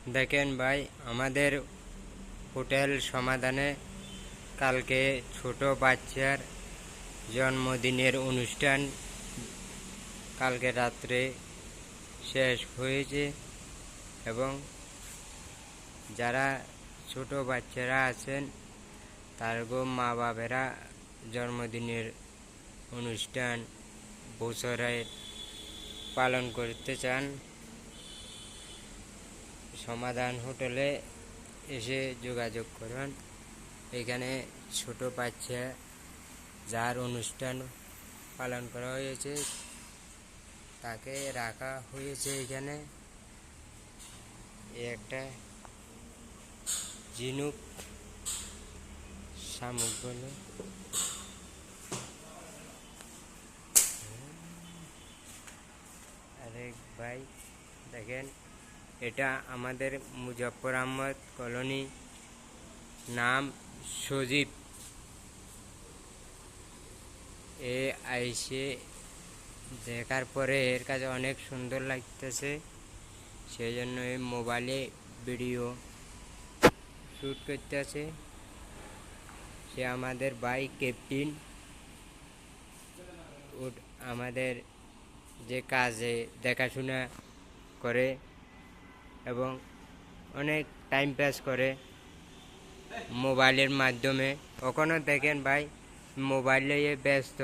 দেখেন ভাই, আমাদের হোটেল সমাধানে কালকে ছোট বাচ্চার জন্মদিনের অনুষ্ঠান কালকে রাত্রে শেষ হয়েছে এবং যারা ছোট বাচ্চারা আছেন তার মা বাবারা জন্মদিনের অনুষ্ঠান বছরে পালন করতে চান, সমাধান হোটেলে এসে যোগাযোগ করুন। এখানে ছোট বাচ্চা যার অনুষ্ঠান পালন করা হয়েছে তাকে রাখা হয়েছে। এখানে একটা ঝিনুক শামুক বলে আরেক ভাই দেখেন, এটা আমাদের মুজফ্ফর আহমদ কলোনি, নাম সজীব। এ আইসে দেখার পরে এর কাছে অনেক সুন্দর লাগতেছে, সেই জন্য এই মোবাইলে ভিডিও শ্যুট করতেছে। সে আমাদের ভাই ক্যাপ্টেন, আমাদের যে কাজে দেখাশোনা করে এবং অনেক টাইম পাস করে মোবাইলের মাধ্যমে। কখনো দেখেন ভাই মোবাইলে ব্যস্ত,